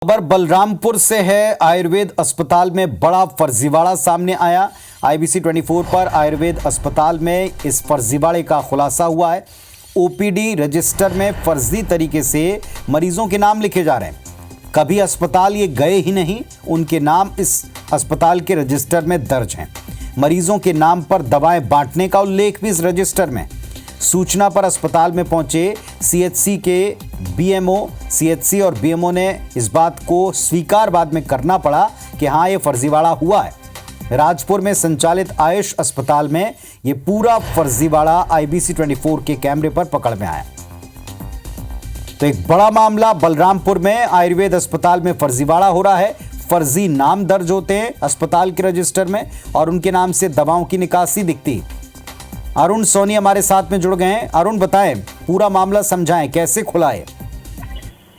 खबर बलरामपुर से है। आयुर्वेद अस्पताल में बड़ा फर्जीवाड़ा सामने आया। IBC 24 पर आयुर्वेद अस्पताल में इस फर्जीवाड़े का खुलासा हुआ है। OPD रजिस्टर में फर्जी तरीके से मरीजों के नाम लिखे जा रहे हैं। कभी अस्पताल ये गए ही नहीं, उनके नाम इस अस्पताल के रजिस्टर में दर्ज हैं। मरीजों के नाम पर दवाएं बांटने का उल्लेख भी इस रजिस्टर में। सूचना पर अस्पताल में पहुंचे CHC के BMO, CHC और BMO ने इस बात को स्वीकार बाद में करना पड़ा कि हाँ, ये फर्जीवाड़ा हुआ है। राजपुर में संचालित आयुष अस्पताल में ये पूरा फर्जीवाड़ा IBC 24 के कैमरे पर पकड़ में आया। तो एक बड़ा मामला बलरामपुर में आयुर्वेद अस्पताल में फर्जीवाड़ा हो रहा है। फर्जी नाम दर्ज होते हैं अस्पताल के रजिस्टर में और उनके नाम से दवाओं की निकासी दिखती है। अरुण सोनी हमारे साथ में जुड़ गए हैं। अरुण, बताएं, पूरा मामला समझाएं, कैसे खुला है?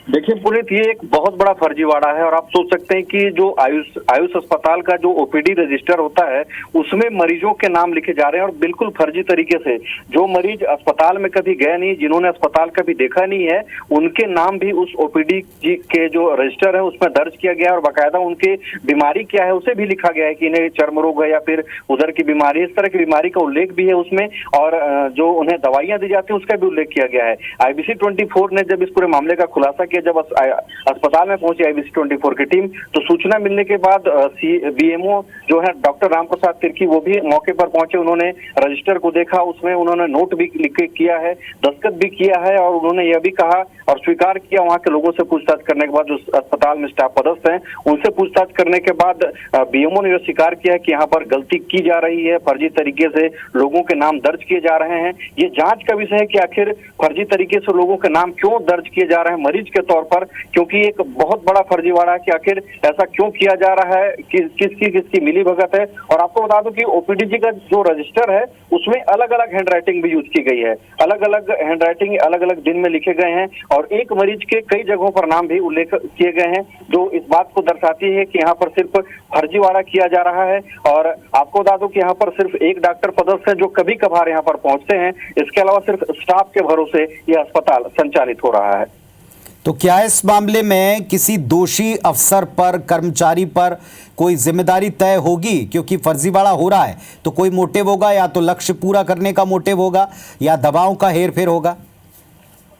देखिए पुनीत, ये एक बहुत बड़ा फर्जीवाड़ा है और आप सोच सकते हैं कि जो आयुष अस्पताल का जो OPD रजिस्टर होता है उसमें मरीजों के नाम लिखे जा रहे हैं और बिल्कुल फर्जी तरीके से। जो मरीज अस्पताल में कभी गए नहीं, जिन्होंने अस्पताल कभी देखा नहीं है, उनके नाम भी उस OPD के जो रजिस्टर है उसमें दर्ज किया गया है और बाकायदा उनके बीमारी क्या है उसे भी लिखा गया है कि इन्हें चर्म रोग है या फिर उधर की बीमारी, इस तरह की बीमारी का उल्लेख भी है उसमें और जो उन्हें दवाइयां दी जाती है उसका भी उल्लेख किया गया है। IBC 24 ने जब इस पूरे मामले का खुलासा किया, जब अस्पताल में पहुंची IBC 24 की टीम, तो सूचना मिलने के बाद BMO जो है डॉक्टर राम प्रसाद तिर्की, वो भी मौके पर पहुंचे। उन्होंने रजिस्टर को देखा, उसमें उन्होंने नोट भी किया है, दस्तखत भी किया है और उन्होंने यह भी कहा और स्वीकार किया। वहां के लोगों से पूछताछ करने के बाद, जो अस्पताल में स्टाफ पदस्थ हैं, उनसे पूछताछ करने के बाद BMO ने यह स्वीकार किया है कि यहाँ पर गलती की जा रही है, फर्जी तरीके से लोगों के नाम दर्ज किए जा रहे हैं। ये जांच का विषय है कि आखिर फर्जी तरीके से लोगों के नाम क्यों दर्ज किए जा रहे हैं मरीज के तौर पर, क्योंकि एक बहुत बड़ा फर्जीवाड़ा है कि आखिर ऐसा क्यों किया जा रहा है, किसकी मिली भगत है। और आपको बता दूं कि OPD जी का जो रजिस्टर है उसमें अलग अलग हैंडराइटिंग भी यूज की गई है, अलग अलग हैंडराइटिंग अलग अलग दिन में लिखे गए हैं और एक मरीज के कई जगहों पर नाम भी उल्लेख किए गए हैं, जो इस बात को दर्शाती है कि यहाँ पर सिर्फ फर्जीवाड़ा किया जा रहा है। और आपको बता दूं कि यहाँ पर सिर्फ एक डॉक्टर पदस्थ है जो कभी कभार यहाँ पर पहुंचते हैं, इसके अलावा सिर्फ स्टाफ के भरोसे यह अस्पताल संचालित हो रहा है। तो क्या इस मामले में किसी दोषी अफसर पर, कर्मचारी पर कोई जिम्मेदारी तय होगी? क्योंकि फर्जीवाड़ा हो रहा है तो कोई मोटिव होगा, या तो लक्ष्य पूरा करने का मोटिव होगा या दवाओं का हेरफेर होगा।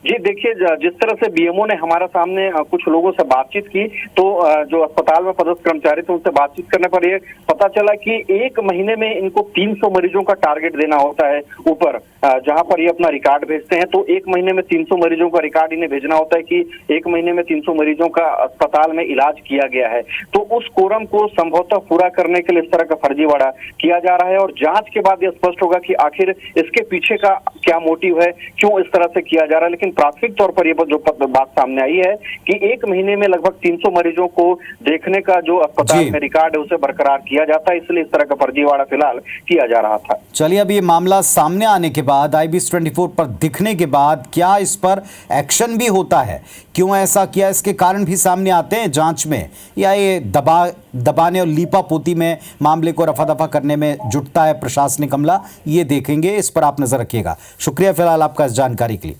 जी देखिए, जिस तरह से BMO ने हमारा सामने कुछ लोगों से बातचीत की, तो जो अस्पताल में पदस्थ कर्मचारी थे उनसे बातचीत करने पर यह पता चला कि एक महीने में इनको 300 मरीजों का टारगेट देना होता है ऊपर, जहां पर ये अपना रिकॉर्ड भेजते हैं। तो एक महीने में 300 मरीजों का रिकॉर्ड इन्हें भेजना होता है कि एक महीने में 300 मरीजों का अस्पताल में इलाज किया गया है। तो उस कोरम को संभवतः पूरा करने के लिए इस तरह का फर्जीवाड़ा किया जा रहा है और जांच के बाद यह स्पष्ट होगा कि आखिर इसके पीछे का क्या मोटिव है, क्यों इस तरह से किया जा रहा है। लेकिन प्राथमिक तौर पर यह जो बात सामने आई है कि एक महीने में लगभग 300 मरीजों को देखने का जो अस्पताल में रिकॉर्ड है उसे बरकरार किया जाता है, इसलिए इस तरह का फर्जीवाड़ा फिलहाल किया जा रहा था। चलिए, अब ये मामला सामने आने के बाद, IBC 24 पर दिखने के बाद, क्या इस पर एक्शन भी होता है? क्यों ऐसा किया, इसके कारण भी सामने आते हैं जांच में, या ये दबाने और लीपापोती में मामले को रफा दफा करने में जुटता है प्रशासनिक अमला? ये देखेंगे, इस पर आप नजर रखिएगा। शुक्रिया फिलहाल आपका इस जानकारी के लिए।